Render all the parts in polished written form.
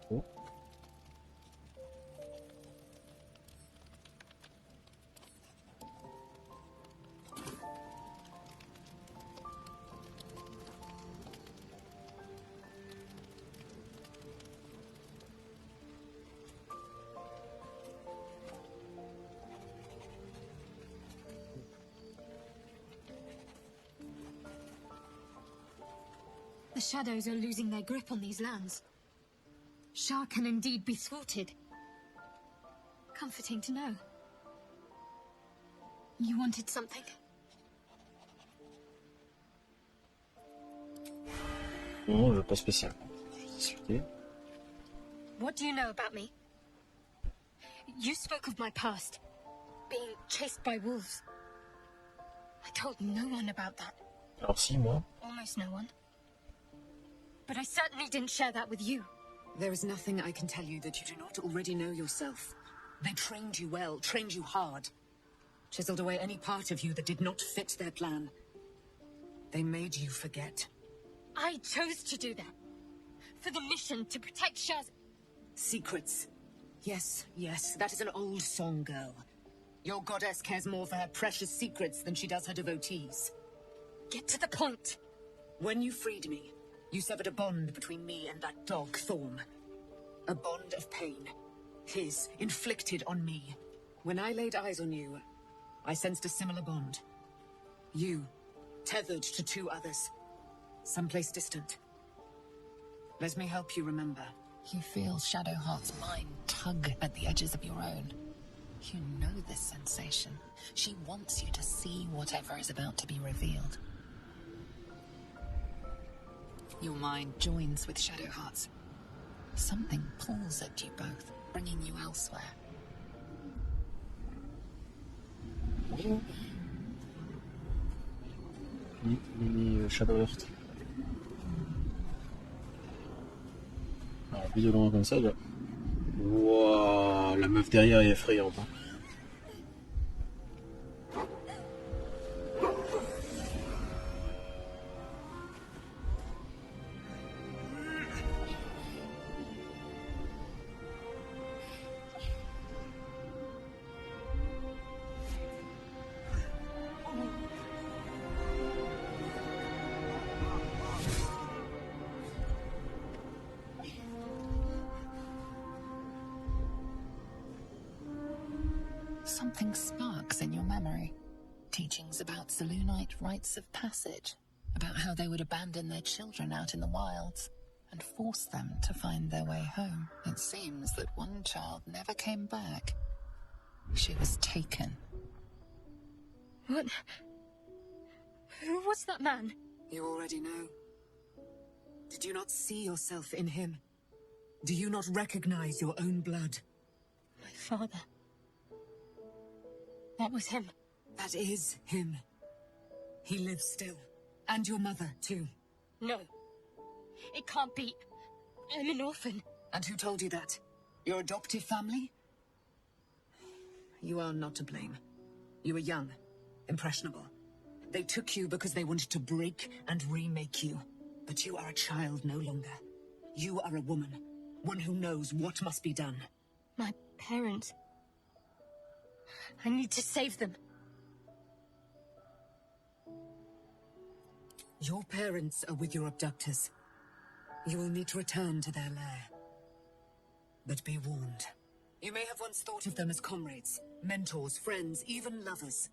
trop. The shadows are losing their grip on these lands. Shah can indeed be thwarted. Comforting to know. You wanted something? Non, je veux pas spécialement discuter. What do you know about me? You spoke of my past, being chased by wolves. I told no one about that. Alors si, moi. Almost no one. But I certainly didn't share that with you. There is nothing I can tell you that you do not already know yourself. They trained you well, trained you hard. Chiseled away any part of you that did not fit their plan. They made you forget. I chose to do that. For the mission to protect Shah's... Secrets. Yes, yes, that is an old song, girl. Your goddess cares more for her precious secrets than she does her devotees. Get to the point. When you freed me, you severed a bond between me and that dog, Thorm. A bond of pain. His, inflicted on me. When I laid eyes on you, I sensed a similar bond. You, tethered to two others. Someplace distant. Let me help you remember. You feel Shadowheart's mind tug at the edges of your own. You know this sensation. She wants you to see whatever is about to be revealed. Your mind joins with Shadowheart's. Something pulls at you both, bringing you elsewhere. Mini Shadowheart. Alors, vu de loin comme ça, là. Wouah, la meuf derrière est effrayante. Hein. Something sparks in your memory. Teachings about Selûnite rites of passage, about how they would abandon their children out in the wilds and force them to find their way home. It seems that one child never came back. She was taken. What? Who was that man? You already know. Did you not see yourself in him? Do you not recognize your own blood? My father. That was him. That is him. He lives still. And your mother, too. No. It can't be. I'm an orphan. And who told you that? Your adoptive family? You are not to blame. You were young, impressionable. They took you because they wanted to break and remake you. But you are a child no longer. You are a woman. One who knows what must be done. My parents... I need to save them. Your parents are with your abductors. You will need to return to their lair. But be warned. You may have once thought of them as comrades, mentors, friends, even lovers.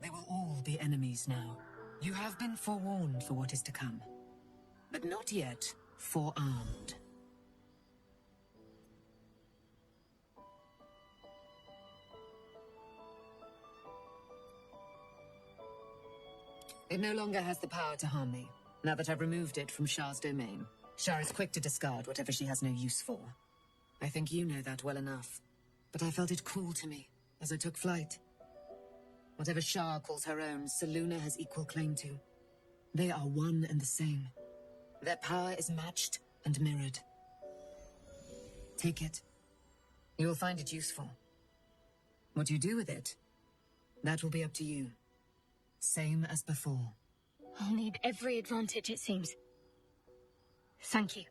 They will all be enemies now. You have been forewarned for what is to come. But not yet forearmed. It no longer has the power to harm me, now that I've removed it from Shah's domain. Shah is quick to discard whatever she has no use for. I think you know that well enough. But I felt it cruel to me, as I took flight. Whatever Shah calls her own, Selûne has equal claim to. They are one and the same. Their power is matched and mirrored. Take it. You will find it useful. What you do with it, that will be up to you. Same as before. I'll need every advantage, it seems. Thank you.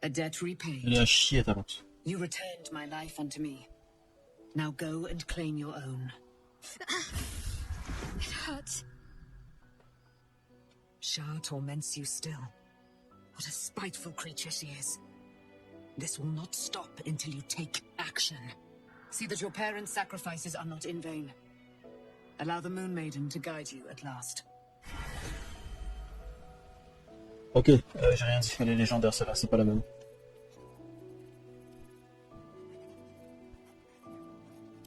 A debt Elle est repaid. à chier ta lente. You returned my life unto me. Now go and claim your own. It hurts. Shar torments you still. What a spiteful creature she is. This will not stop until you take action. See that your parents' sacrifices are not in vain. Allow the Moon Maiden to guide you at last. Ok, j'ai rien dit. Elle est légendaire celle-là, c'est pas la même.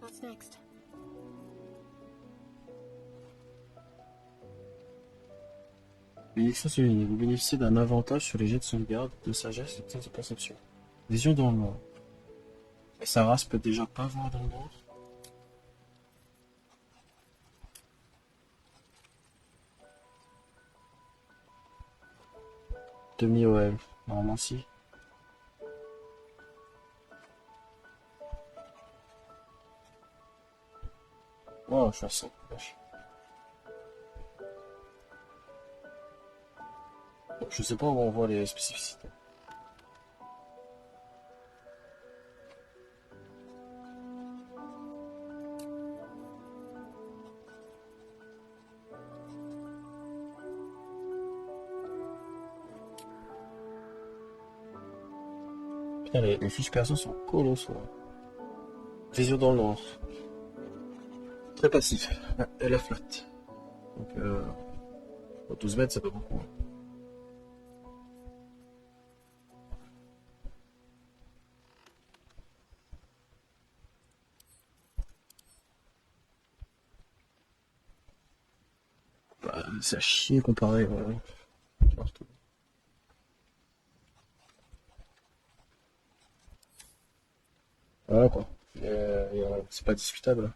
What's next? Bénédiction soulignée. Vous bénéficiez d'un avantage sur les jets de sauvegarde, de sagesse et de sens de perception. Vision dans le noir. Et sa race peut déjà pas voir dans le noir. Demi-OM. Normalement si. Wow, je suis à 100. Vache. Je sais pas où on voit les spécificités. Putain, les fiches perso sont colossaux. Vision dans le noir. Très passif. Elle est flat. Donc, 12 mètres, c'est pas beaucoup. Bah, c'est à chier comparé partout. Voilà quoi. C'est pas discutable.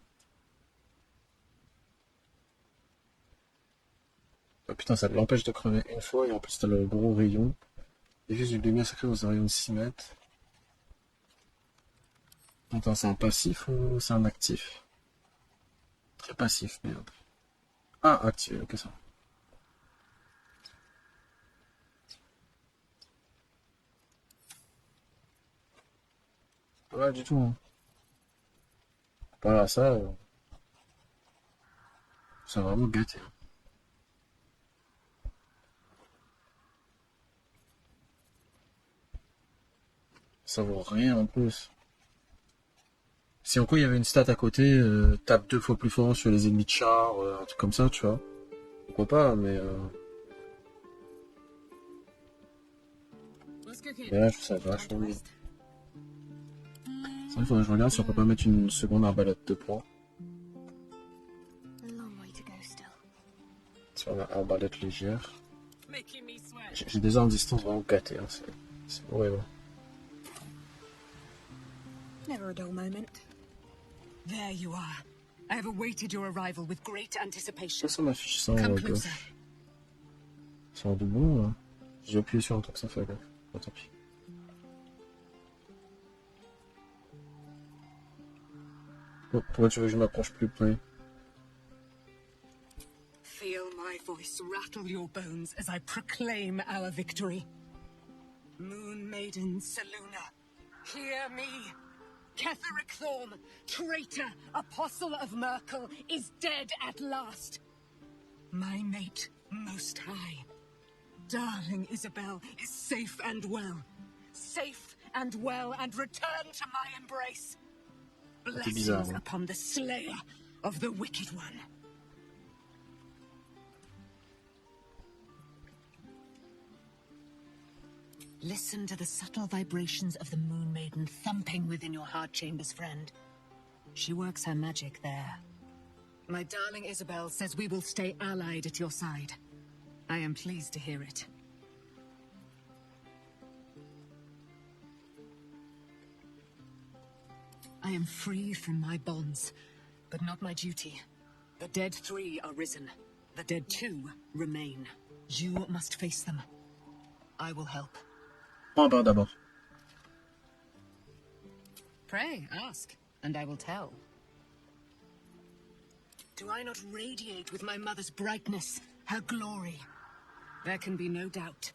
Ah, putain, ça l'empêche de crever une fois et en plus t'as le gros rayon. Et juste une lumière sacrée dans un rayon de 6 mètres. Attends, c'est un passif ou c'est un actif? Très passif, merde. Ah, actif, ok ça. Pas mal du tout, hein. Voilà, ça, ça a vraiment gâté. Hein. Ça vaut rien en plus. Si en quoi il y avait une stat à côté, tape 2 fois plus fort sur les ennemis de char, un truc comme ça, tu vois. Pourquoi pas, mais là, je trouve ça vachement bien. C'est vrai, faudrait que je regarde si on peut pas mettre une seconde arbalète de poids. A long way to go still. Si on a arbalète légère. J'ai des armes distance vraiment gâtées, hein. C'est horrible. Never a dull moment. There you are. I have awaited your arrival with great anticipation. Ça m'affiche ça en Come gauche. closer. C'est en doublon, là. J'ai appuyé sur un truc, ça fait gaffe. Oh, tant pis. Oh, pourquoi tu veux que je m'approche plus près? Feel my voice rattle your bones as I proclaim our victory. Moon Maiden Selûne, hear me. Ketheric Thorm, traitor, apostle of Merkel, is dead at last. My mate, most high. Darling Isabel is safe and well. Safe and well, and return to my embrace. Bizarre, Blessings hein. upon the slayer of the wicked one. Listen to the subtle vibrations of the Moon Maiden thumping within your heart chambers, friend. She works her magic there. My darling Isabel says we will stay allied at your side. I am pleased to hear it. I am free from my bonds, but not my duty. The dead 3 are risen. The dead 2 remain. You must face them. I will help. Prends un bain d'abord. Pray, ask, and I will tell. Do I not radiate with my mother's brightness, her glory? There can be no doubt.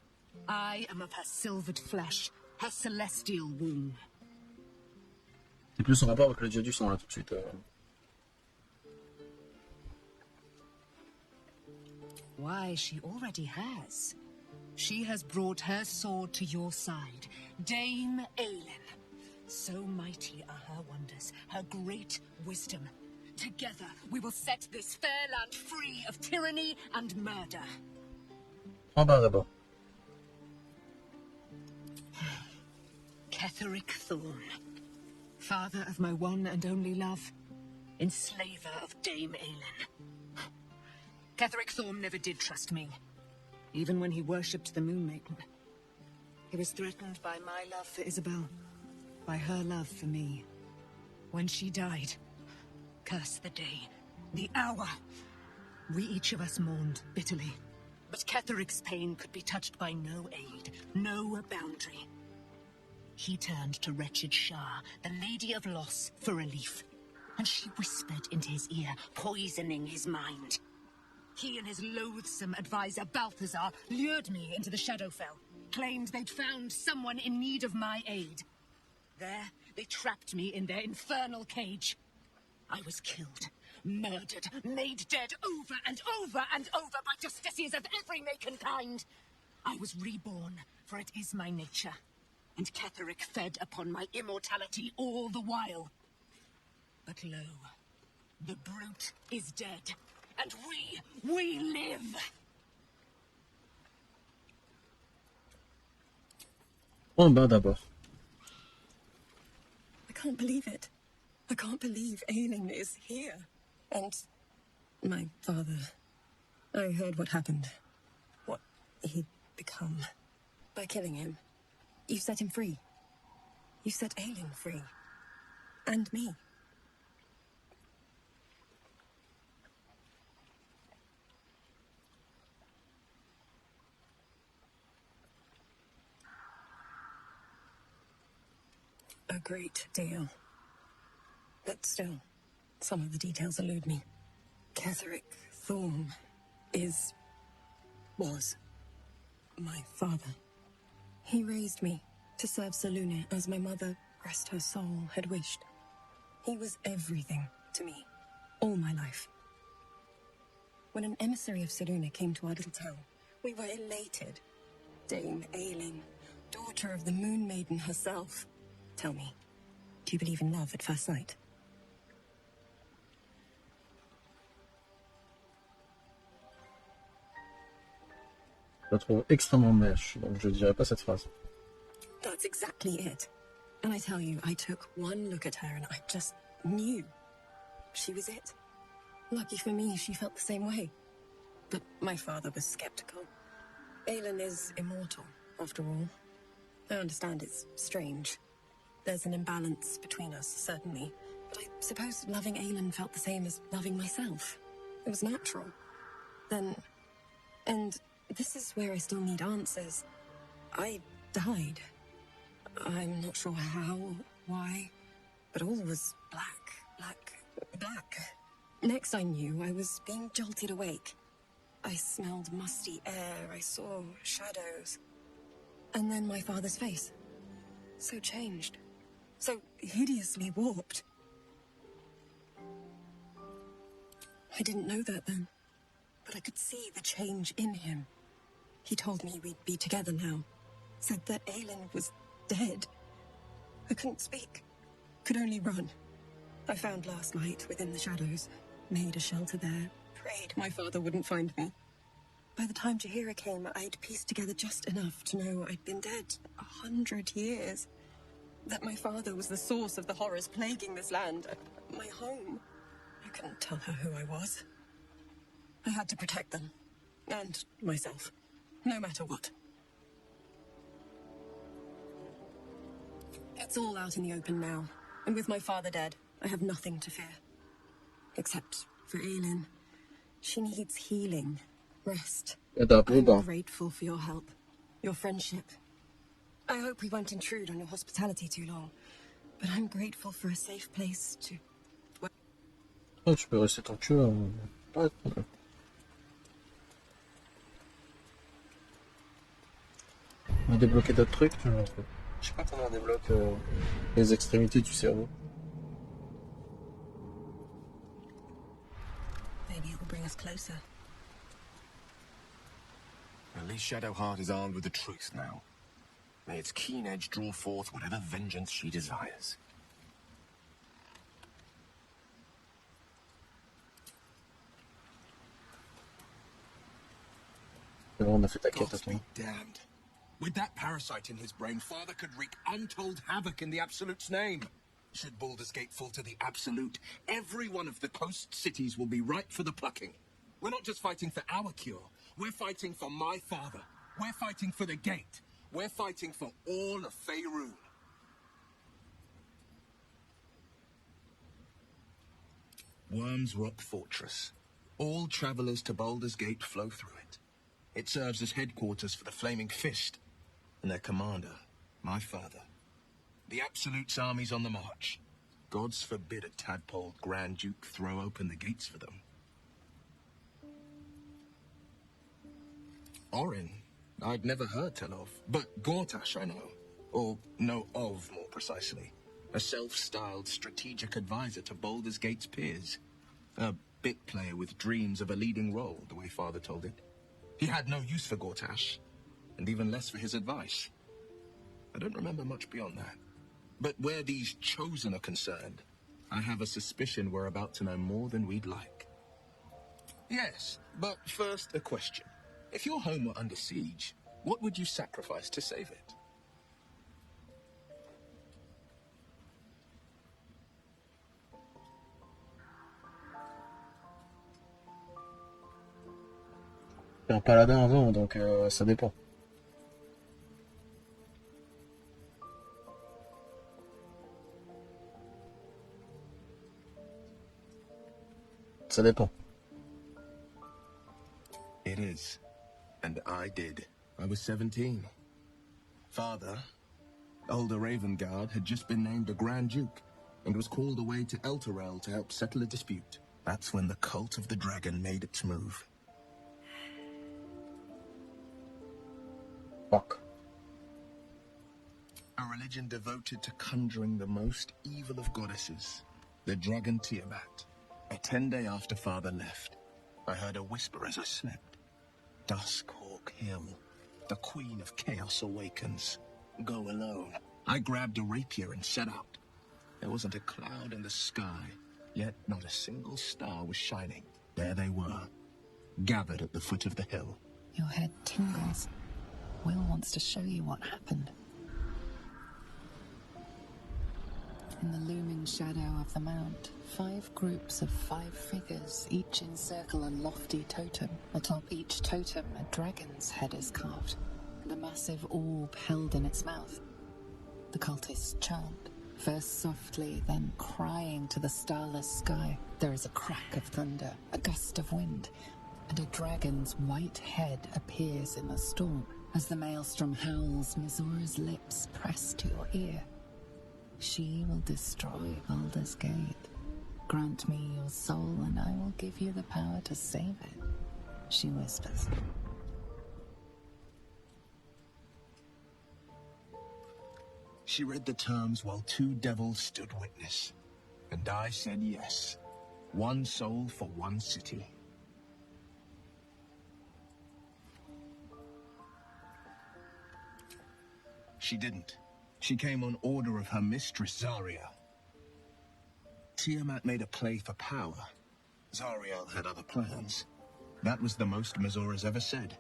I am of her silvered flesh, her celestial womb. C'est plus en rapport avec le dieu du sang là tout de suite. Why, she already has. She has brought her sword to your side, Dame Aelin. So mighty are her wonders, her great wisdom. Together we will set this fair land free of tyranny and murder. En bas d'abord. Ketheric Thorn, father of my one and only love, enslaver of Dame Aelin. Ketheric Thorn never did trust me, even when he worshipped the Moon Maiden. He was threatened by my love for Isabel, by her love for me. When she died, curse the day, the hour. We each of us mourned bitterly, but Ketheric's pain could be touched by no aid, no boundary. He turned to wretched Shah, the Lady of Loss, for relief, and she whispered into his ear, poisoning his mind. He and his loathsome advisor, Balthazar, lured me into the Shadowfell, claimed they'd found someone in need of my aid. There, they trapped me in their infernal cage. I was killed, murdered, made dead over and over and over by justiciars of every make and kind. I was reborn, for it is my nature, and Ketheric fed upon my immortality all the while. But lo, the brute is dead, and we live! En bas d'abord. I can't believe it. I can't believe Aelin is here. And my father. I heard what happened. What he'd become. By killing him. You set him free. You set Aelin free. And me. A great deal. But still, some of the details elude me. Ketheric Thorn was my father. He raised me to serve Selûne as my mother, rest her soul, had wished. He was everything to me, all my life. When an emissary of Selûne came to our little town, we were elated. Dame Aelin, daughter of the Moon Maiden herself. Tell me, do you believe in love at first sight? Je la trouve extrêmement mèche, donc je dirais pas cette phrase. That's exactly it. And I tell you, I took one look at her and I just knew. She was it. Lucky for me, she felt the same way. But my father was skeptical. Aelin is immortal, after all. I understand it's strange. There's an imbalance between us, certainly. But I suppose loving Aelin felt the same as loving myself. It was natural. Then... And this is where I still need answers. I died. I'm not sure how, why, but all was black. Next I knew, I was being jolted awake. I smelled musty air, I saw shadows. And then my father's face. So changed. So hideously warped. I didn't know that then, but I could see the change in him. He told me we'd be together now. Said that Aelin was dead. I couldn't speak. Could only run. I found last night within the shadows. Made a shelter there. Prayed my father wouldn't find me. By the time Jahira came, I'd pieced together just enough to know I'd been dead 100 years. That my father was the source of the horrors plaguing this land. My home. I couldn't tell her who I was. I had to protect them. And myself. No matter what. It's all out in the open now. And with my father dead, I have nothing to fear. Except for Aelin. She needs healing. Rest. I'm grateful for your help. Your friendship. I hope we won't intrude on your hospitality too long. But I'm grateful for a safe place to... Oh, tu peux rester tant que tu veux. Pas de problème. On a débloqué d'autres trucs. Je sais pas comment on débloque les extrémités du cerveau. Maybe it will bring us closer. At least Shadowheart is armed with the truth now. May its keen edge draw forth whatever vengeance she desires. On a fait ta quête, Gods attends. be damned. With that parasite in his brain, Father could wreak untold havoc in the Absolute's name. Should Baldur's Gate fall to the Absolute, every one of the coast cities will be ripe for the plucking. We're not just fighting for our cure. We're fighting for my father. We're fighting for the Gate. We're fighting for all of Faerûn. Worm's Rock Fortress. All travelers to Baldur's Gate flow through it. It serves as headquarters for the Flaming Fist, and their commander, my father. The Absolute's army's on the march. Gods forbid a tadpole Grand Duke throw open the gates for them. Orin, I'd never heard tell of, but Gortash I know. Or know of, more precisely. A self-styled strategic advisor to Baldur's Gate's peers. A bit player with dreams of a leading role, the way Father told it. He had no use for Gortash, and even less for his advice. I don't remember much beyond that. But where these chosen are concerned, I have a suspicion we're about to know more than we'd like. Yes, but first a question. If your home were under siege, what would you sacrifice to save it? T'es un paladin avant, donc ça dépend. Ça dépend. It is. And I did. I was 17. Father, older Ravengard, had just been named a Grand Duke and was called away to Elturel to help settle a dispute. That's when the cult of the dragon made its move. Fuck. A religion devoted to conjuring the most evil of goddesses, the dragon Tiamat. A 10-day after Father left, I heard a whisper as I slept. Duskhawk Hill, the Queen of Chaos awakens. Go alone. I grabbed a rapier and set out. There wasn't a cloud in the sky, yet not a single star was shining. There they were, gathered at the foot of the hill. Your head tingles. Will wants to show you what happened. In the looming shadow of the mount, 5 groups of 5 figures, each encircle a lofty totem. Atop each totem, a dragon's head is carved, and a massive orb held in its mouth. The cultists chant, first softly, then crying to the starless sky. There is a crack of thunder, a gust of wind, and a dragon's white head appears in the storm. As the maelstrom howls, Mizora's lips press to your ear. She will destroy Baldur's Gate. Grant me your soul and I will give you the power to save it, she whispers. She read the terms while 2 devils stood witness. And I said yes. 1 soul for 1 city. She didn't. She came on order of her mistress, Zariel. Tiamat made a play for power. Zariel had other plans. That was the most Mizora's ever said.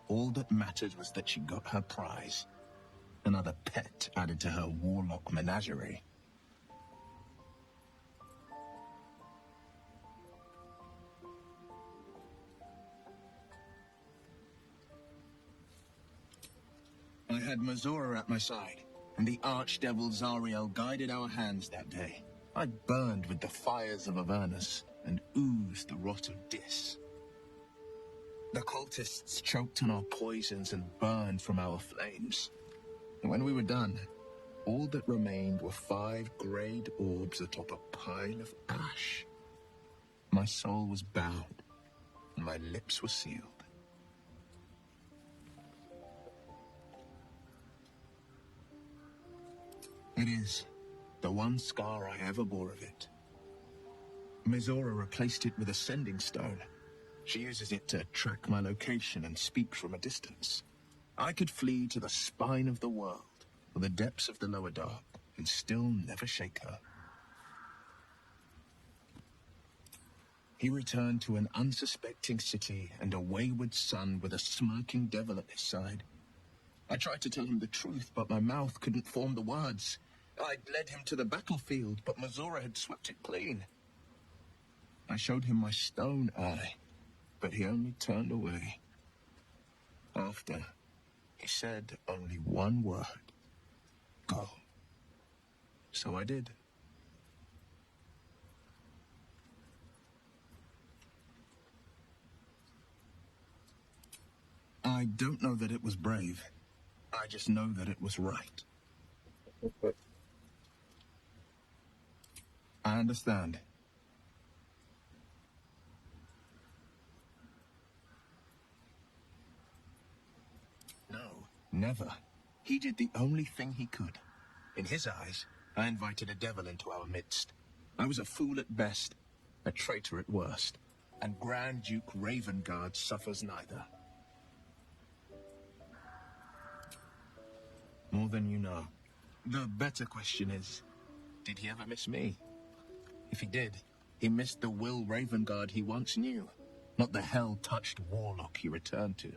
All that mattered was that she got her prize. Another pet added to her warlock menagerie. I had Mizora at my side, and the archdevil Zariel guided our hands that day. I burned with the fires of Avernus and oozed the rot of Dis. The cultists choked on our poisons and burned from our flames. And when we were done, all that remained were 5 greyed orbs atop a pile of ash. My soul was bound, and my lips were sealed. It is. The one scar I ever bore of it. Mizora replaced it with a sending stone. She uses it to track my location and speak from a distance. I could flee to the spine of the world, or the depths of the lower dark, and still never shake her. He returned to an unsuspecting city and a wayward son with a smirking devil at his side. I tried to tell him the truth, but my mouth couldn't form the words. I'd led him to the battlefield, but Mizora had swept it clean. I showed him my stone eye, but he only turned away. After, he said only one word. Go. So I did. I don't know that it was brave. I just know that it was right. I understand. No, never. He did the only thing he could. In his eyes, I invited a devil into our midst. I was a fool at best, a traitor at worst, and Grand Duke Ravengard suffers neither. More than you know. The better question is, did he ever miss me? If he did, he missed the Will Ravengard he once knew, not the hell-touched warlock he returned to.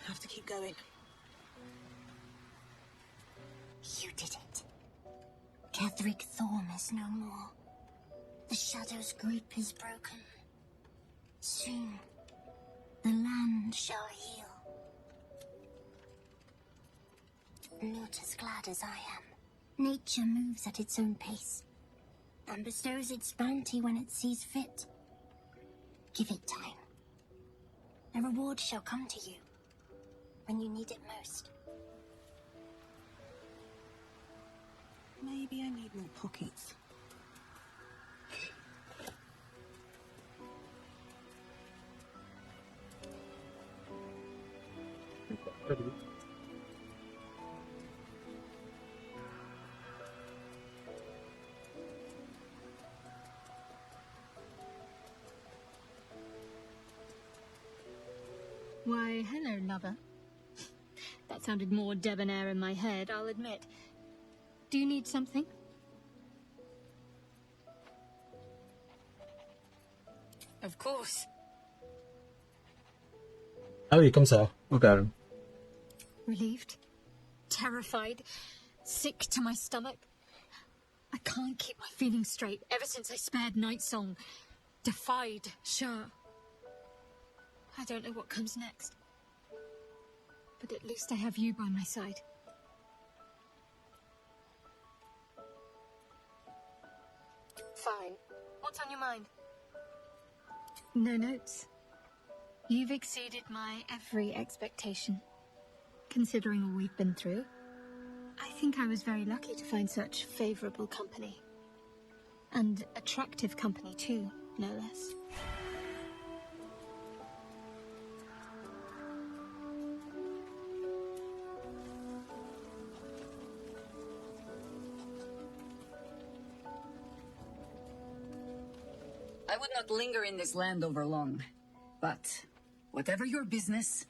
Have to keep going. You did it. Catherick Thorn is no more. The Shadow's grip is broken. Soon, the land shall heal. Not as glad as I am. Nature moves at its own pace, and bestows its bounty when it sees fit. Give it time. A reward shall come to you when you need it most. Maybe I need more pockets. Why, hello, lover. That sounded more debonair in my head, I'll admit. Do you need something? Of course. Ah oui, comme ça, au calme. Relieved, terrified, sick to my stomach. I can't keep my feelings straight ever since I spared Nightsong, defied Sure. I don't know what comes next, but at least I have you by my side. Fine. What's on your mind? No notes. You've exceeded my every expectation. Considering all we've been through, I think I was very lucky to find such favorable company. And attractive company too, no less. I would not linger in this land over long, but whatever your business,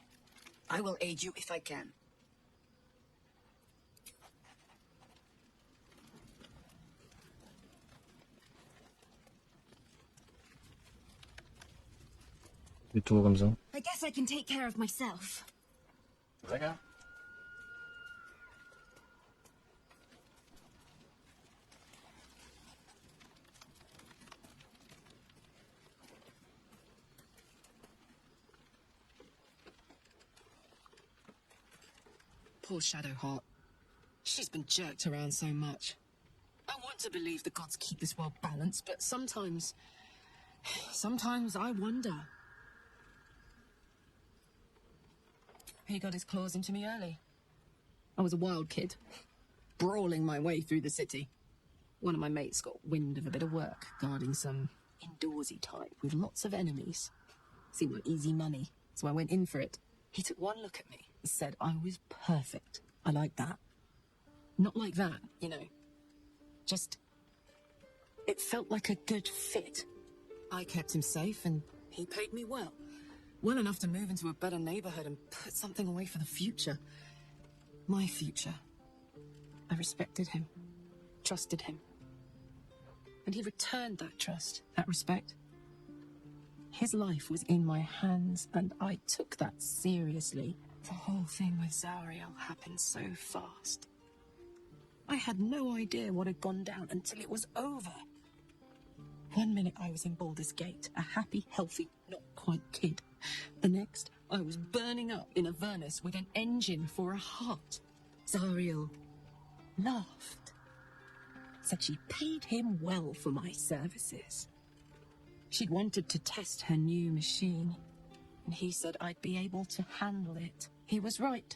I will aid you if I can. Des tours comme ça. I guess I can take care of myself. D'accord. Pull Shadow hot. She's been jerked around so much. I want to believe the gods keep this world balanced, but sometimes I wonder. He got his claws into me early. I was a wild kid, brawling my way through the city. One of my mates got wind of a bit of work, guarding some indoorsy type with lots of enemies. Seemed like easy money, so I went in for it. He took one look at me and said I was perfect. I like that. Not like that, you know. Just, it felt like a good fit. I kept him safe and he paid me well. Well enough to move into a better neighborhood and put something away for the future. My future. I respected him, trusted him. And he returned that trust, that respect. His life was in my hands and I took that seriously. The whole thing with Zariel happened so fast. I had no idea what had gone down until it was over. One minute I was in Baldur's Gate, a happy, healthy, not quite kid. The next, I was burning up in Avernus with an engine for a heart. Zariel laughed. Said she paid him well for my services. She'd wanted to test her new machine, and he said I'd be able to handle it. He was right.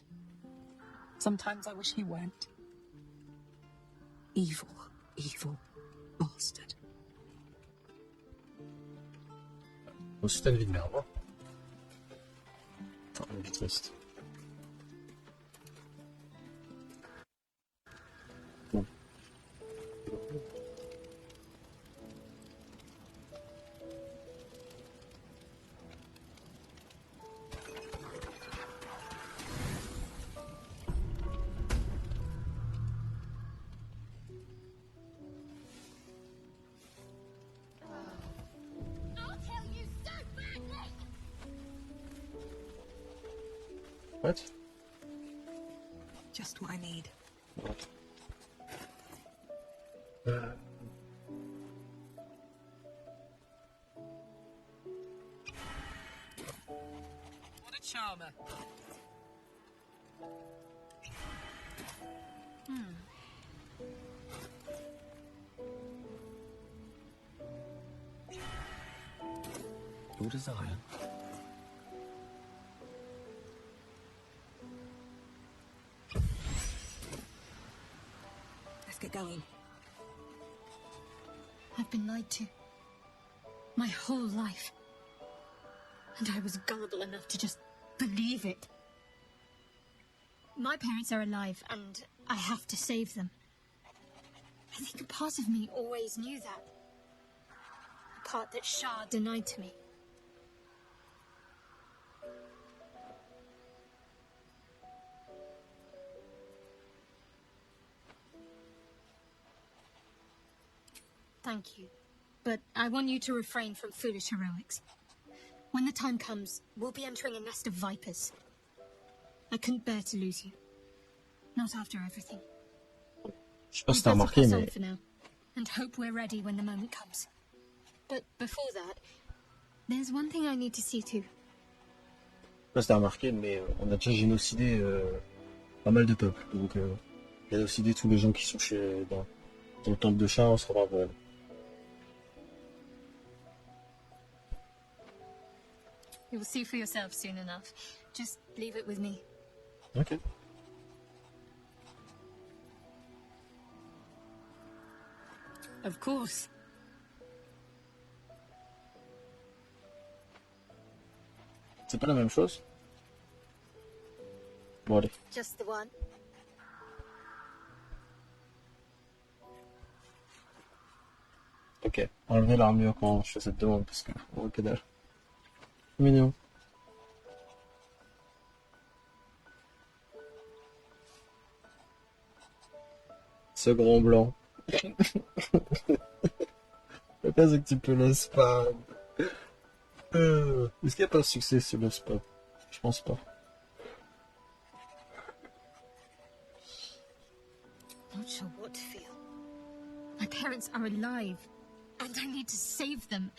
Sometimes I wish he weren't. Evil, evil bastard. Ensuite, une vie de merde. Enfin, une vie triste. Bon. What? Just what I need. What? What a charmer. Your desire. Let's get going. I've been lied to. My whole life. And I was gullible enough to just believe it. My parents are alive, and I have to save them. I think a part of me always knew that. A part that Shah denied to me. Thank you. But I want you to refrain from foolish heroics. When the time comes, we'll be entering a nest of vipers. I couldn't bear to lose you. Not after everything. Je sais pas si t'as remarqué, mais For now, and hope we're ready when the moment comes. But before that, there's one thing I need to see to. je sais pas si t'as remarqué, mais on a déjà génocidé pas mal de peuples. Donc, génocidé tous les gens qui sont dans le temple de Shah, on se revoit pour elle. You'll see for yourself soon enough. Just leave it with me. Ok. Of course. C'est pas la même chose? Bon, allez. Just the one. Ok. Enlevez l'armure quand je fais cette demande, parce que on voit que dalle. Mignon. Ce grand blanc. Le cas c'est que tu peux le spam. Est-ce qu'il n'y a pas de succès sur le spam? Je pense pas. Not sure what to feel. My parents are alive, and I need to save them.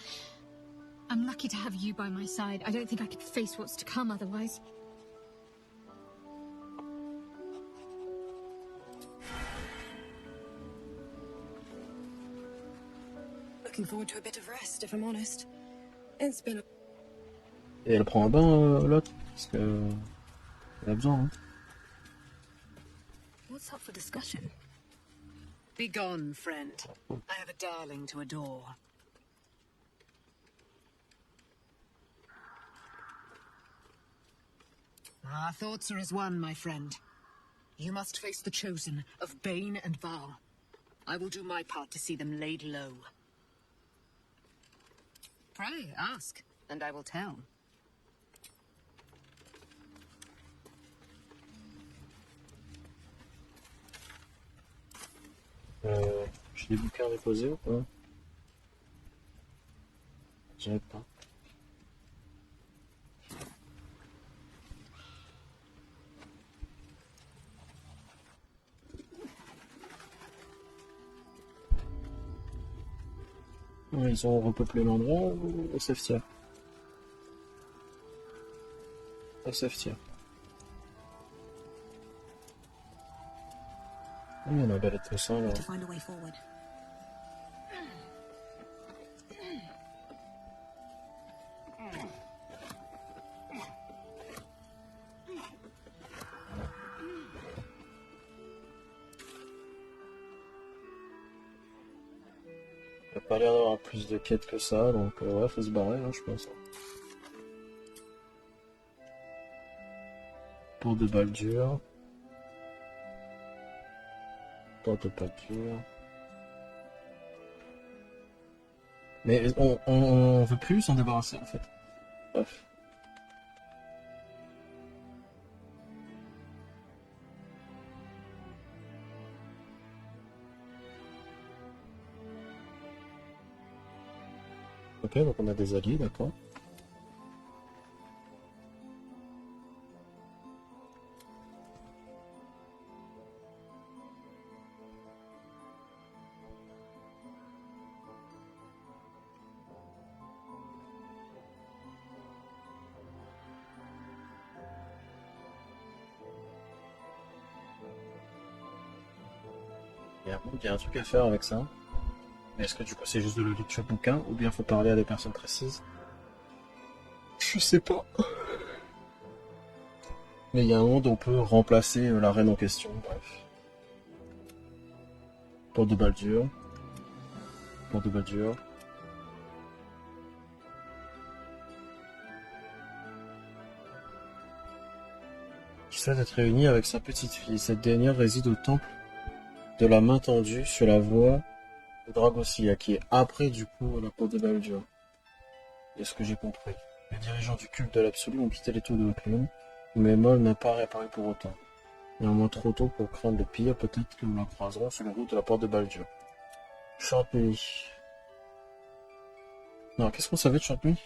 I'm lucky to have you by my side. I don't think I could face what's to come otherwise. looking forward to a bit of rest, if I'm honest. It's been a... Et elle prend un bain, l'autre, parce que... Elle a besoin, hein. What's up for discussion? Be gone, friend. I have a darling to adore. Our thoughts are as one, my friend. You must face the chosen of Bane and Val. I will do my part to see them laid low. Pray, ask, and I will tell. J'ai des bouquins à déposer ou pas? J'en ai pas. Ouais, ils ont repeuplé l'endroit ou SFTR? SFTR. Il y en a belle être ça là. to find a way forward. Il n'y a pas l'air d'avoir plus de quêtes que ça, donc ouais, faut se barrer, hein, je pense. Porte de Baldur. Porte de Baldur. Mais on veut plus s'en débarrasser en fait. Bref. Ok, donc on a des alliés, d'accord. Il y a un truc à faire avec ça. Mais est-ce que du coup c'est juste de la lecture bouquin ou bien faut parler à des personnes précises? Je sais pas. Mais il y a un monde où on peut remplacer la reine en question, bref. Porte de Baldur. Porte de Baldur. Qui souhaite être réunie avec sa petite fille. Cette dernière réside au temple de la main tendue sur la voie de Dragossia, qui est après du coup la porte de Baldur. Et ce que j'ai compris. Les dirigeants du culte de l'absolu ont quitté les tours de Haute-Lune, mais Moll n'a pas réapparu pour autant. Néanmoins trop tôt pour craindre le pire, peut-être que nous la croiserons sur la route de la porte de Baldur. Chante-nuit. Non, qu'est-ce qu'on savait de Chante-nuit?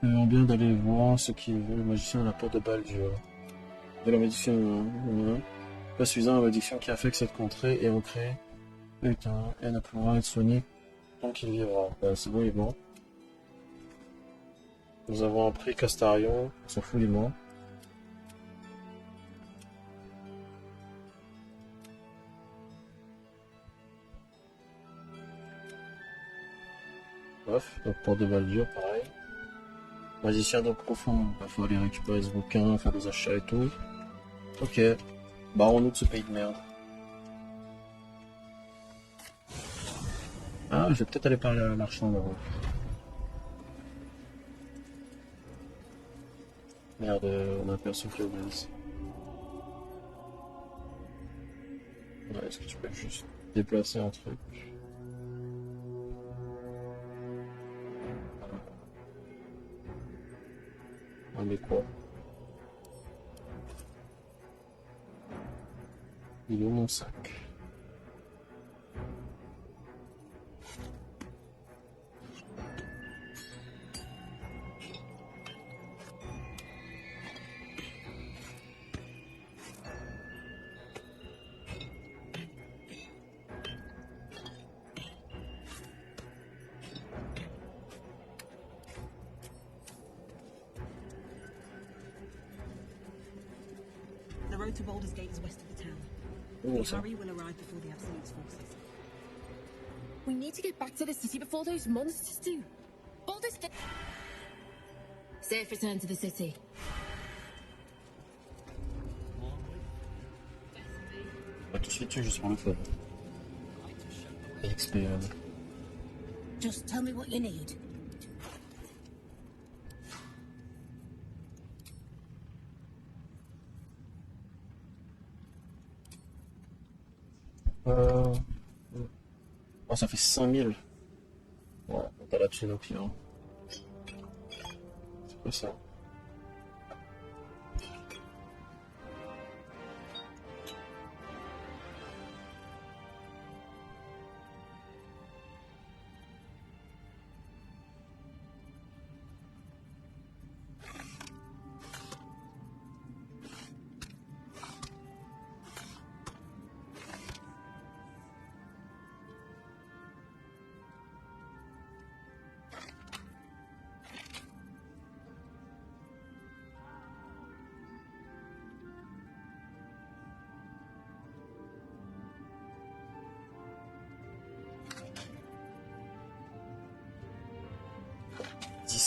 Nous avons bien d'aller voir ce qui veut le magicien à la porte de Baldur. De la malédiction, pas suffisant la malédiction qui affecte cette contrée et ancrée. Putain, elle ne pourra être soignée tant qu'il vivra. Ben, c'est bon, il est bon. Nous avons appris Castarion, on s'en fout, il est mort. Bref, donc porte de Baldur, pareil. Magicien d'eau profonde, il faut aller récupérer ce bouquin, faire des achats et tout. Ok, barrons-nous de ce pays de merde. Ah, je vais peut-être aller parler à l'archand là-haut. Merde, on a un perso qui obéisse. Ouais, est-ce que tu peux juste déplacer un truc? Ah, mais quoi? Il est où mon sac? road to Baldur's Gate is west of the town. Oh, If ça. hurry, we'll arrive before the Absolute's forces. We need to get back to the city before those monsters do. Baldur's Gate. Safe return to the city. On va tous les tuer juste pour le fun. XP. Just tell me what you need. Oh, ça fait 5000. Ouais, t'as la thune au pire. Hein. C'est quoi ça?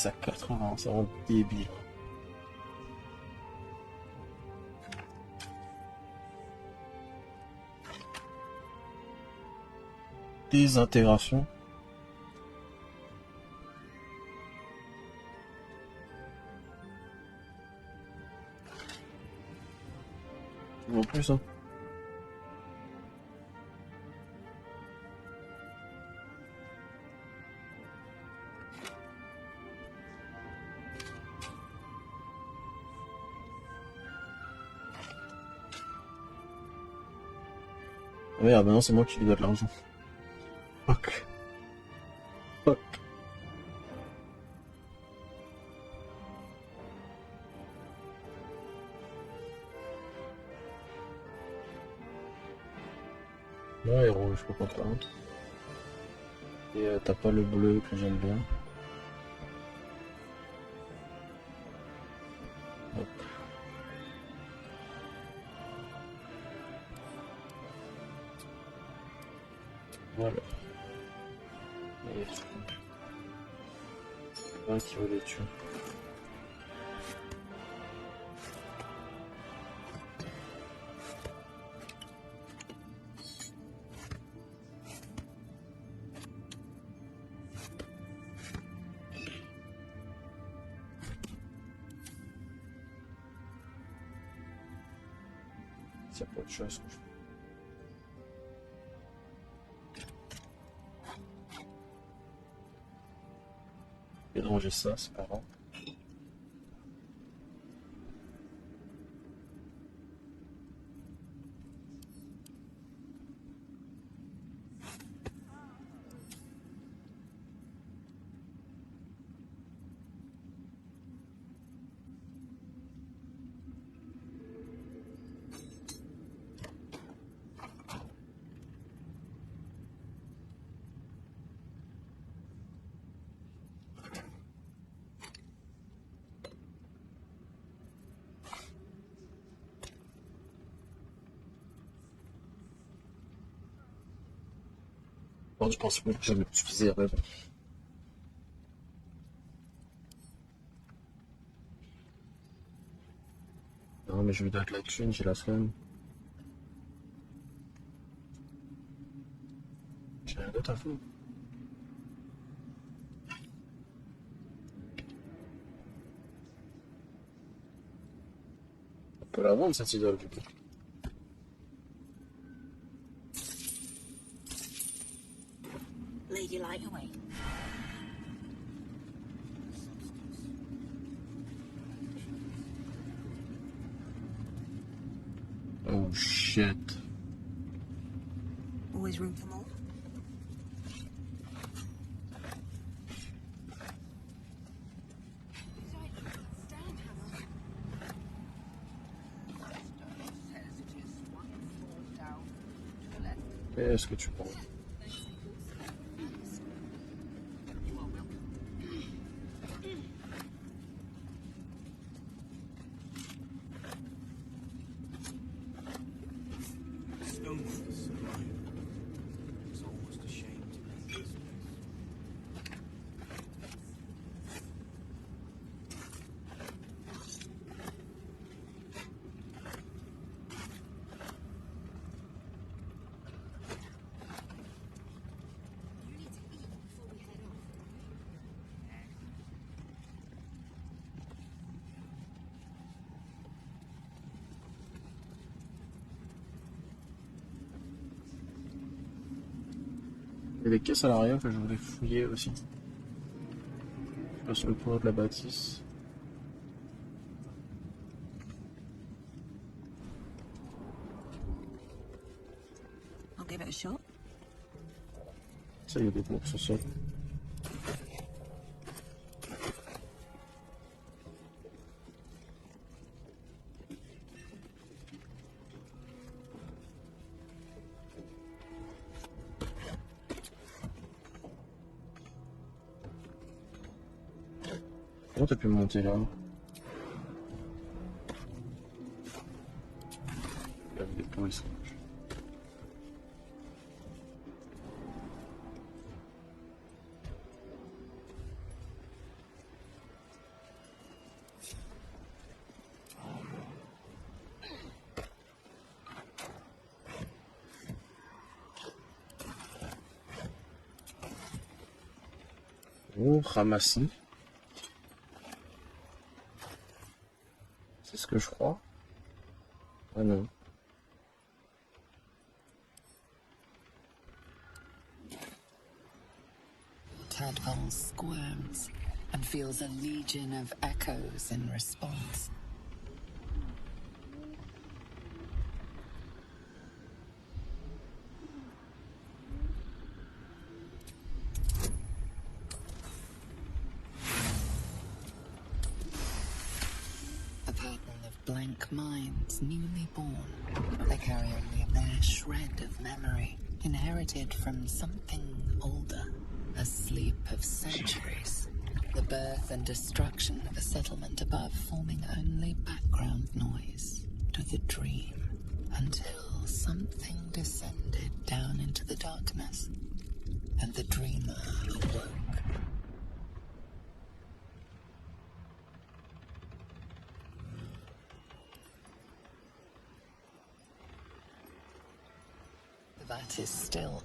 À 80, ça rend débile. Désintégration. Non plus ça. Ah merde, maintenant c'est moi qui lui dois de l'argent. Fuck. Fuck. Non, héros, je comprends pas. Et t'as pas le bleu que j'aime bien. Hop. Voilà. Et un qui veut les tuer. C'est pas autre chose que je fais. Et donc j'ai ça, c'est pas grave. Bon, je pense que j'avais suffisé à rêve. Non, mais je lui donne de la thune, j'ai la flemme. J'ai rien d'autre à foutre. On peut la vendre cette idole du coup. Lady light away. Oh shit. Always room for more. Qu'est-ce que tu penses? des caisses à l'arrière que je voulais fouiller aussi. Je passe le tour de la bâtisse. I'll give it a shot. Ça, il y a des bourses au sol. Comment t'as pu monter là? Il y avait des points ici. Oh, ramasser. C'est ce que je crois. Ah non. Tadpole squirms and feels a legion of echoes in response. A pattern of blank minds, newly born. They carry only a bare shred of memory, inherited from something older. A sleep of centuries. The birth and destruction of a settlement above forming only background noise to the dream until something descended down into the darkness and the dreamer awoke. That is still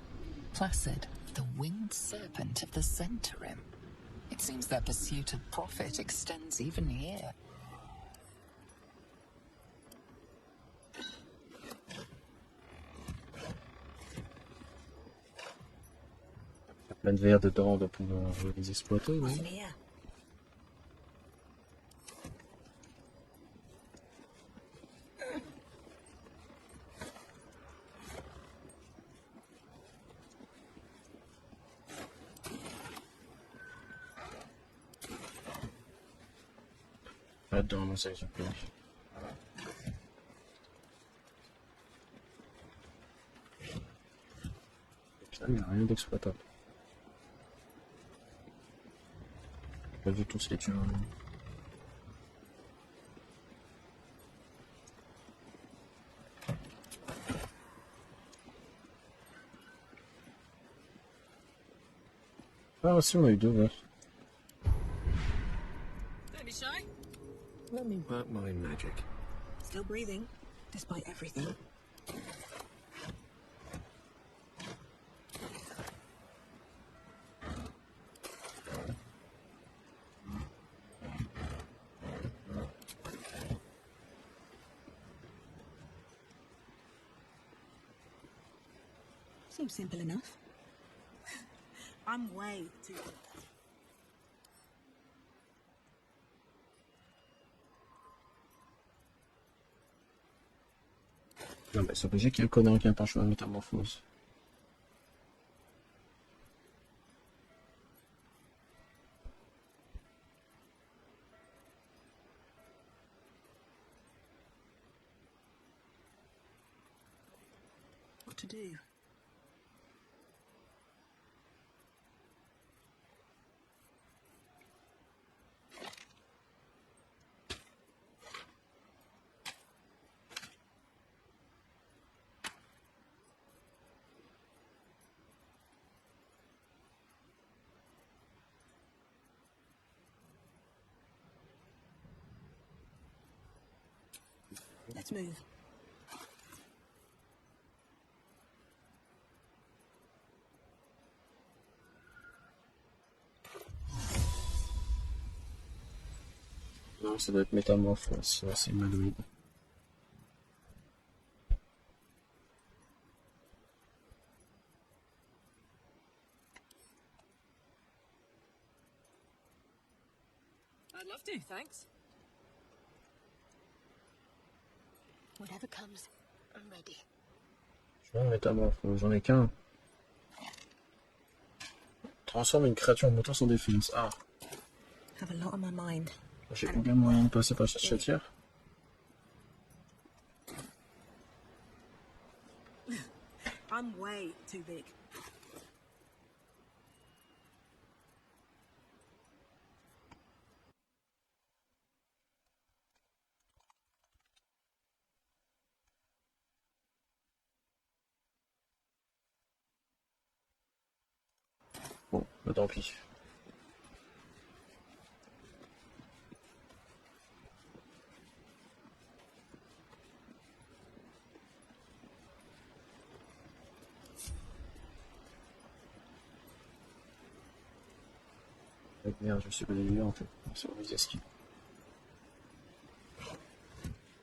placid. The winged serpent of the Zentarim. It seems their pursuit of profit extends even here. Il y a plein de verres dedans, on va pouvoir les exploiter, oui. What's in here? Là-dedans, moi, ça, j'ai pris. Putain, il n'y a rien d'exploitable. Pas du tout ce que tu veux. Ah, si, on a eu deux verres. Don't be shy. Let me work my magic. Still breathing, despite everything. Seems simple enough. I'm way too good. Non, mais c'est obligé qu'il y ait le connard qui a un parchemin de métamorphose. What to do? Let's move. Non, ça doit être métamorphose, c'est humanoïde. love to, thanks. Whatever comes, I'm ready. Je vais en métamorphose, j'en ai qu'un. Transforme une créature en montant son défense. Ah, Have a lot on my mind. j'ai aucun moyen de passer par cette chatière. I'm way too big. Bon, bah tant pis. Merde, je suis pas débile en fait. C'est les esquives.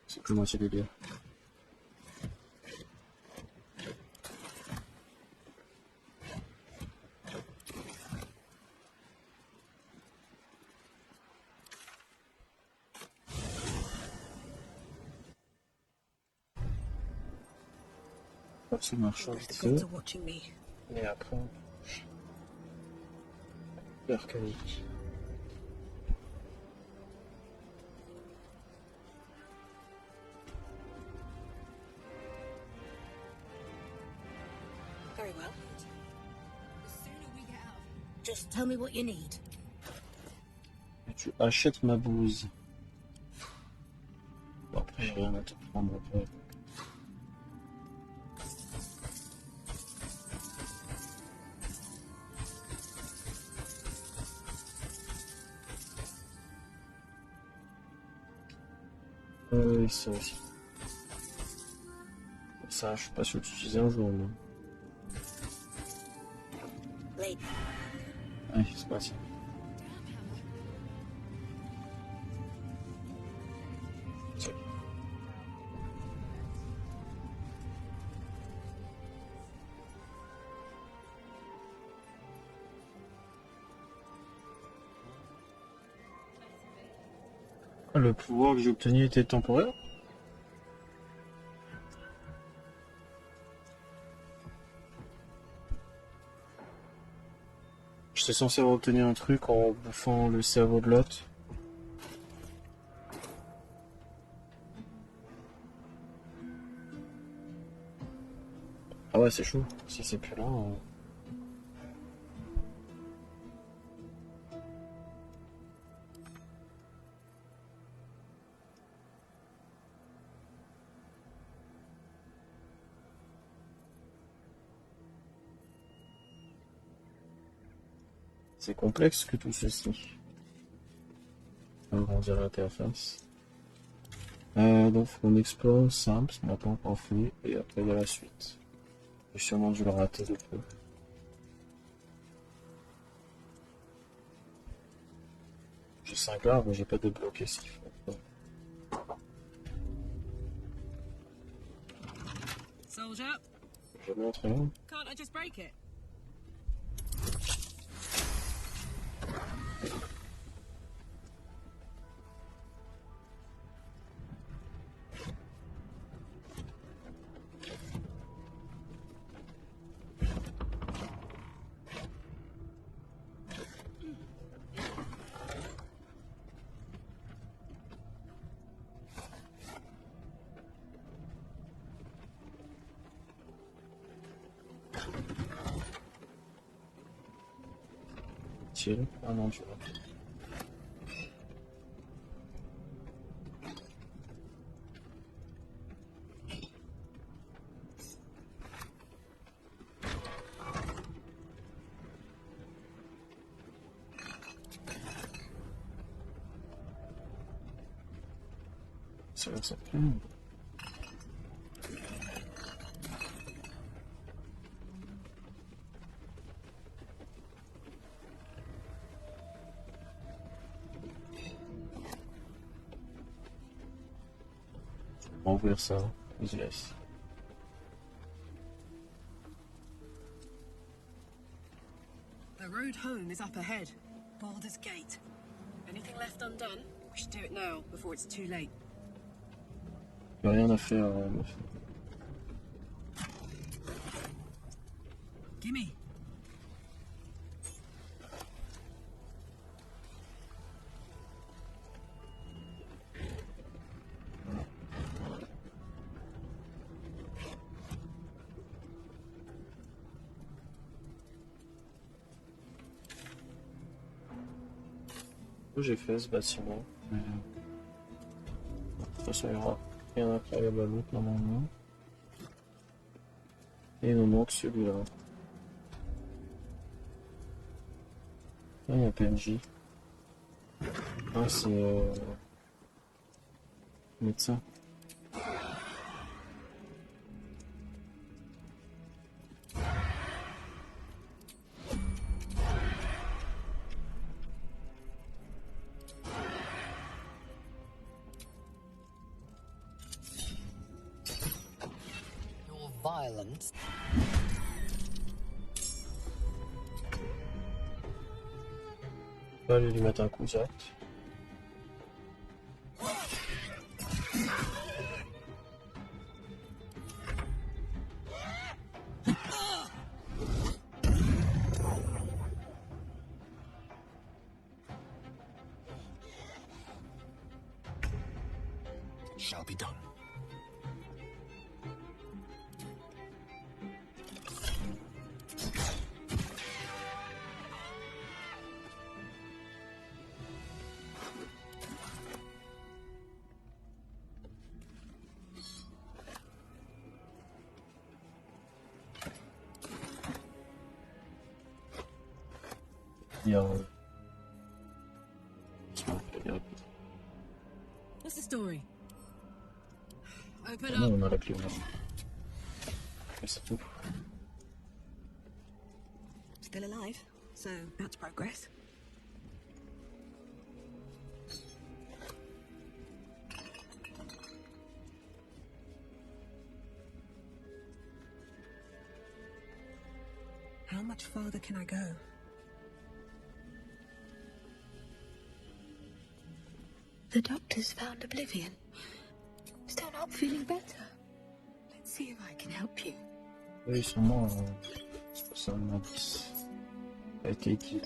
C'est que moitié débile. Ce marchand vite The fait. gods are watching me. Et après, l'archaïque. Very well. The sooner we get out of Just tell me what you need. Et tu achètes ma bouse. Bon, après, j'ai rien à te prendre après. Oui, ça aussi. Ça, je suis pas sûr de l'utiliser un jour, moi. Late. Allez, c'est parti. C'est- Ah, le pouvoir que j'ai obtenu était temporaire? J'étais censé avoir obtenu un truc en bouffant le cerveau de l'autre. Ah ouais, c'est chaud. Si c'est plus là. C'est complexe que tout ceci. Agrandir l'interface. Donc on explore simple, on n'a pas encore fait, et après il y a la suite. J'ai sûrement dû le rater de peu. J'ai 5 arbres, mais j'ai pas débloqué ce qu'il faut. Soldier, Je vais entrer là. can't I just break it? Utile. Ah non, tu vois. Ça va, ça plaît. On va ouvrir ça, on se laisse. The road home is up ahead. Baldur's Gate. Anything left undone? We should do it now, before it's too late. Y'a rien à faire, meuf. Gimme. J'ai fait ce bâtiment. De toute façon, il y aura rien d'incroyable à l'autre normalement. Et il nous manque celui-là. Ah, il y a un PNJ. Ah, c'est médecin. Violence. On va aller lui mettre un coup direct. Shall be done. Il y a... What's the story? Open Non, up. on a la clé. Et c'est tout. Still alive, so that's progress. How much farther can I go? The doctor's found oblivion. Still not feeling better. Let's see if I can help you. Eux, ils sont morts. C'est pour ça, on a 10. Avec l'équipe.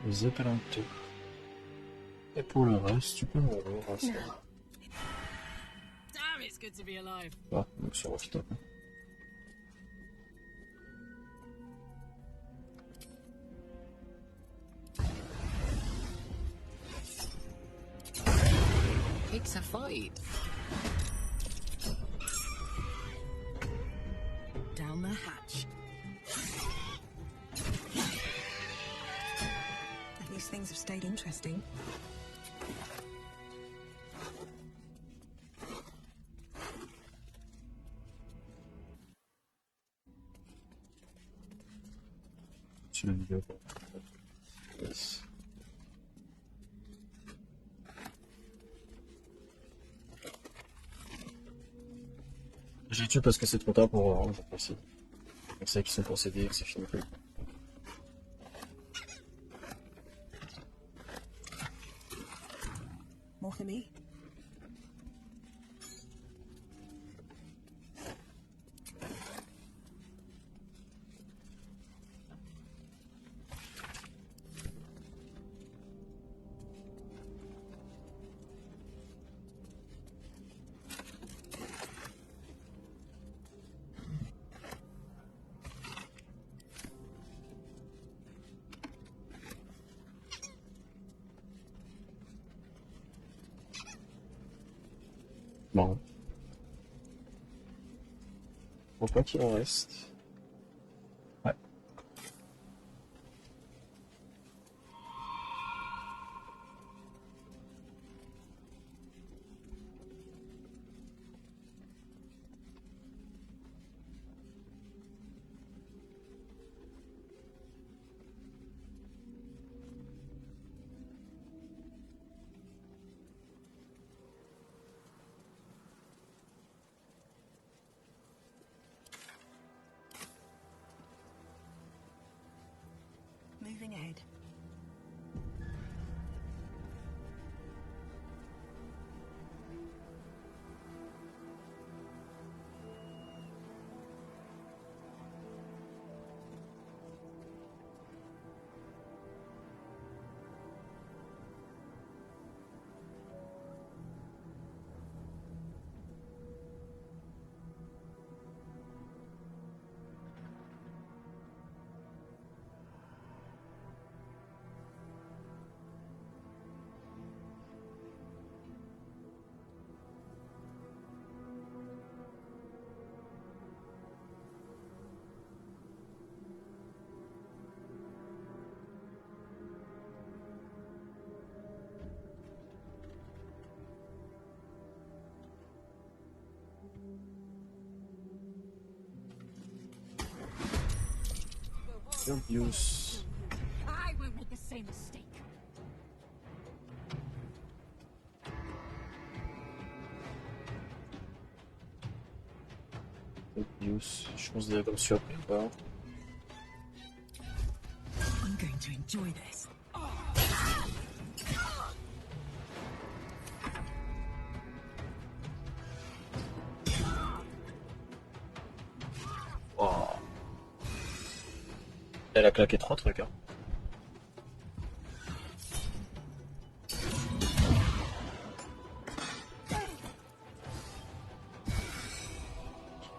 Les Ep37. Et pour le reste, tu peux mourir. Hein, ça. Damn, it's good to be alive. Ah, donc sur Rostop. It's a fight. Down the hatch. At least things have stayed interesting. Sur la vidéo. Yes. J'ai tué parce que c'est trop tard pour voir, j'apprécie. On sait qu'ils sont possédés et que c'est fini. More for me? Bon. Faut pas qu'il en reste. Ouais. Use. I won't make the same mistake. Use. Je considère comme surpris ou pas? I'm going to enjoy this. Oh. Elle a claqué 3 trucs, hein.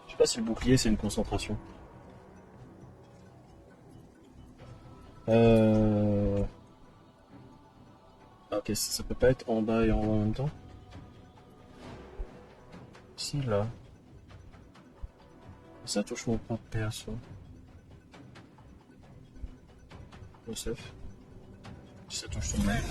Je sais pas si le bouclier c'est une concentration. Ok, ça peut pas être en bas et en haut en même temps. Si, là. Ça touche mon propre perso. Joseph. Si ça touche ton mec.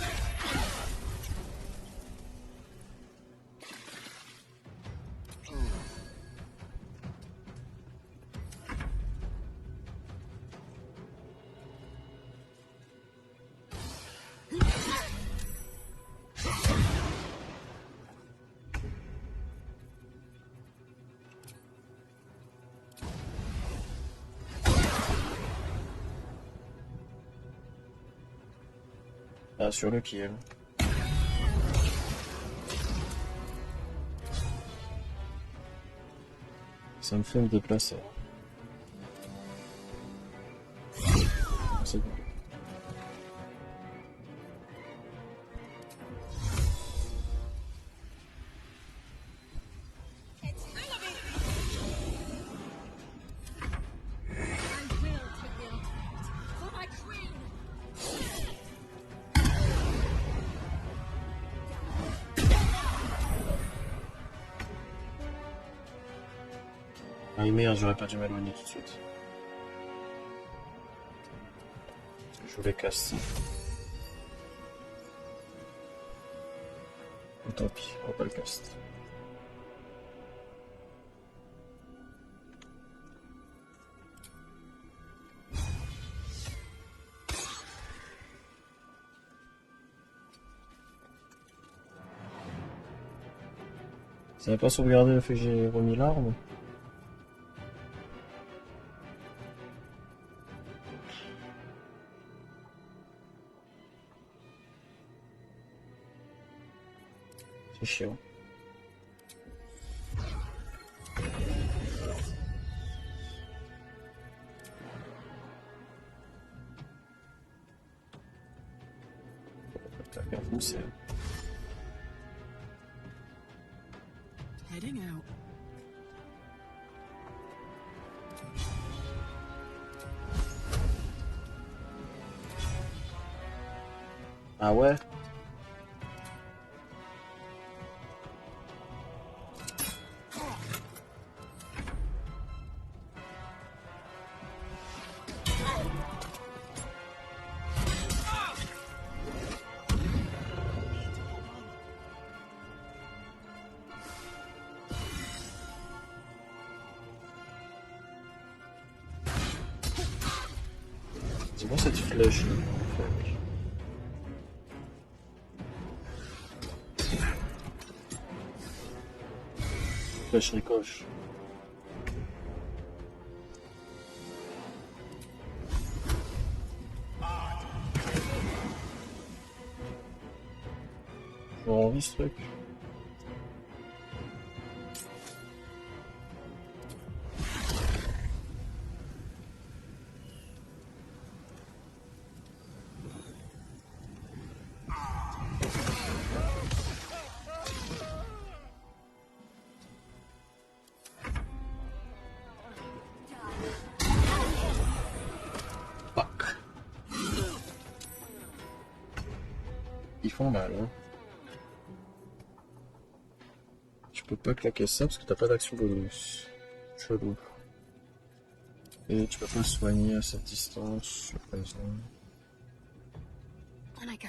Ah, sur le kill. Ça me fait me déplacer. C'est bon. Ah merde, j'aurais pas dû m'éloigner tout de suite. Je voulais casser. Mais tant pis, on va pas le cast. Ça n'a pas sauvegardé le fait que j'ai remis l'arme? C'est chiant. T'as bien foncé. Heading out. Ah ouais? C'est bon cette flèche là. Flèche ricoche. J'ai envie ce truc. Fuck. Ils font mal, hein. Tu peux pas claquer ça parce que t'as pas d'action bonus. Chelou. Et tu peux pas soigner à cette distance, le présent. On I go.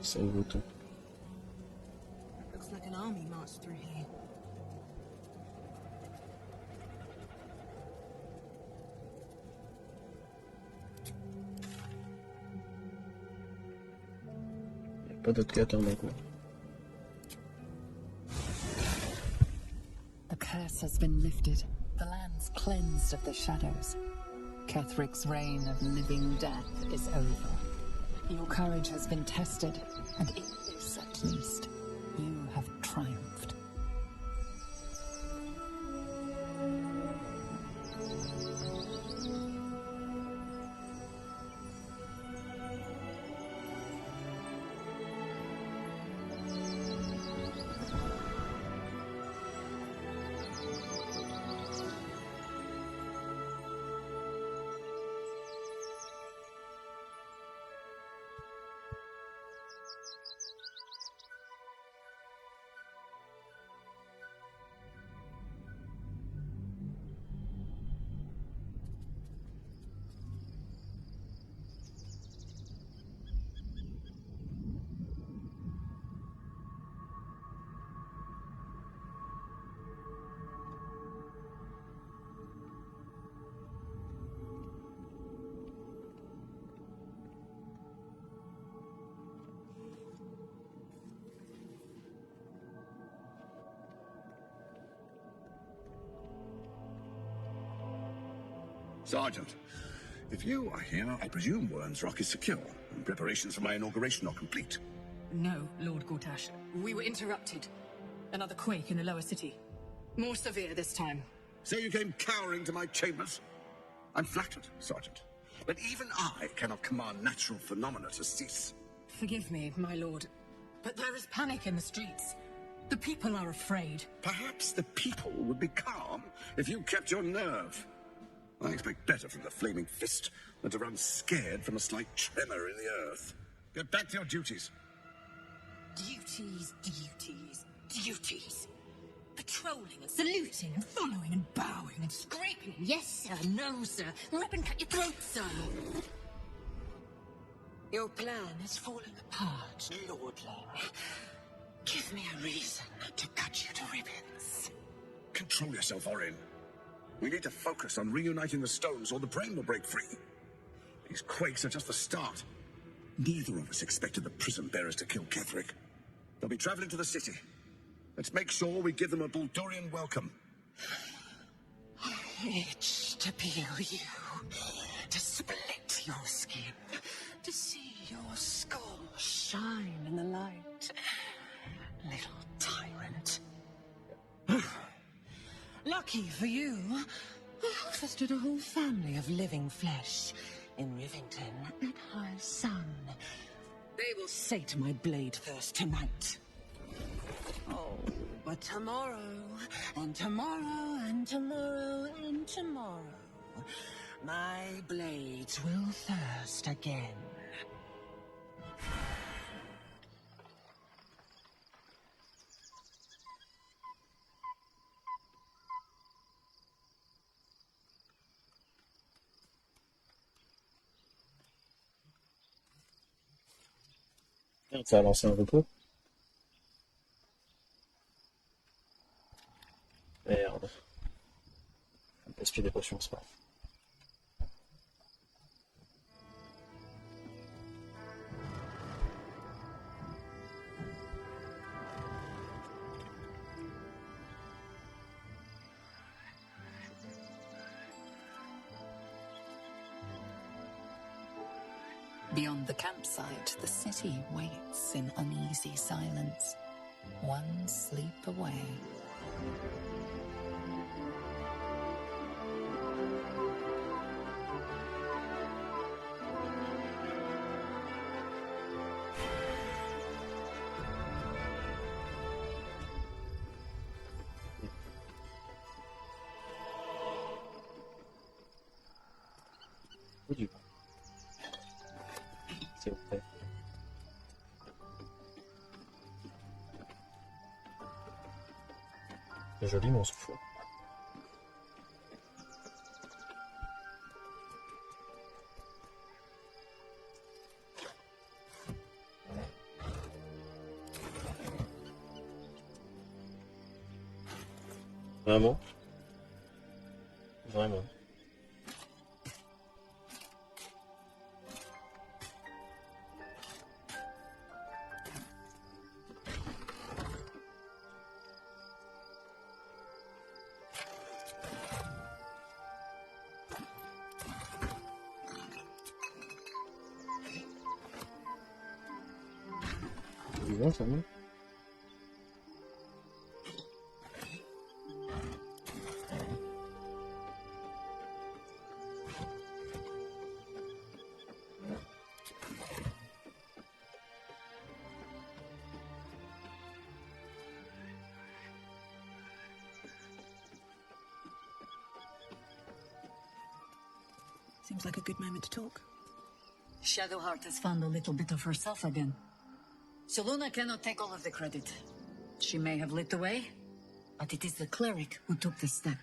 C'est le bouton. Looks like an army marched through here. Il n'y a pas d'autre quête en cours. The curse has been lifted. The land's cleansed of the shadows. Kethric's reign of living death is over. Your courage has been tested, and in this at least, you have triumphed. Sergeant, if you are here, I presume Worm's Rock is secure, and preparations for my inauguration are complete. No, Lord Gortash. We were interrupted. Another quake in the lower city. More severe this time. So you came cowering to my chambers? I'm flattered, Sergeant. But even I cannot command natural phenomena to cease. Forgive me, my lord, but there is panic in the streets. The people are afraid. Perhaps the people would be calm if you kept your nerve. I expect better from the flaming fist than to run scared from a slight tremor in the earth. Get back to your duties. Duties, duties, duties. Patrolling and saluting and following and bowing and scraping. Yes, sir. No, sir. Rip and cut your throat, sir. Your plan has fallen apart, lordling. Give me a reason to cut you to ribbons. Control yourself, Orin. We need to focus on reuniting the stones or the brain will break free. These quakes are just the start. Neither of us expected the prison bearers to kill Ketheric. They'll be traveling to the city. Let's make sure we give them a Baldurian welcome. I itch to peel you, to split your skin, to see your skull shine in the light. Little tyrant. Lucky for you, I harvested a whole family of living flesh in Rivington at high sun. They will sate my blade thirst tonight. Oh, but tomorrow, and tomorrow, and tomorrow, and tomorrow, my blades will thirst again. Merde, ça a lancé un repos. Merde. Est-ce qu'il y a des potions, c'est pas. Beyond the campsite, the city waits in uneasy silence, one sleep away. Du coup. C'est vrai. C'est joli, mais on s'en fout. Vraiment? Vraiment. C'est bon, ça va? Seems like a good moment to talk. Shadowheart has found a little bit of herself again. Selûne cannot take all of the credit. She may have lit the way, but it is the cleric who took the step.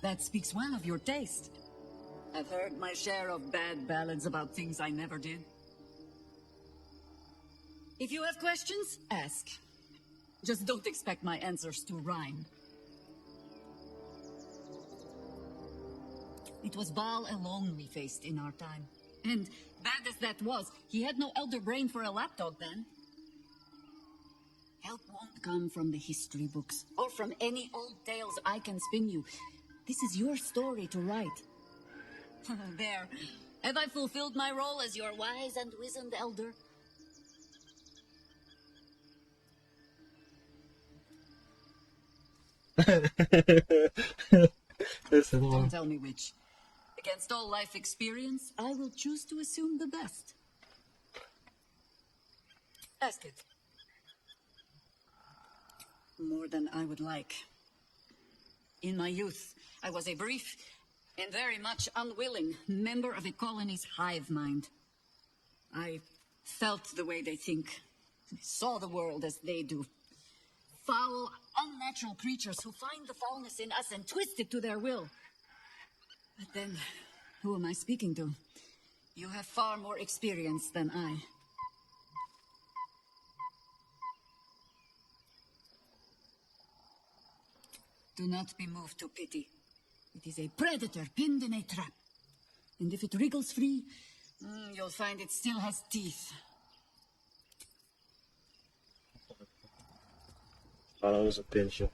That speaks well of your taste. I've heard my share of bad ballads about things I never did. If you have questions, ask. Just don't expect my answers to rhyme. It was Baal alone we faced in our time. And bad as that was, he had no elder brain for a lapdog then. Help won't come from the history books, or from any old tales I can spin you. This is your story to write. There. Have I fulfilled my role as your wise and wizened elder? C'est drôle. Don't tell me which. Against all life experience, I will choose to assume the best. Ask it. More than I would like. In my youth, I was a brief and very much unwilling member of a colony's hive mind. I felt the way they think, saw the world as they do. Foul, unnatural creatures who find the foulness in us and twist it to their will. But then, who am I speaking to? You have far more experience than I. Do not be moved to pity. It is a predator pinned in a trap. And if it wriggles free, you'll find it still has teeth. Fala, usa pênis,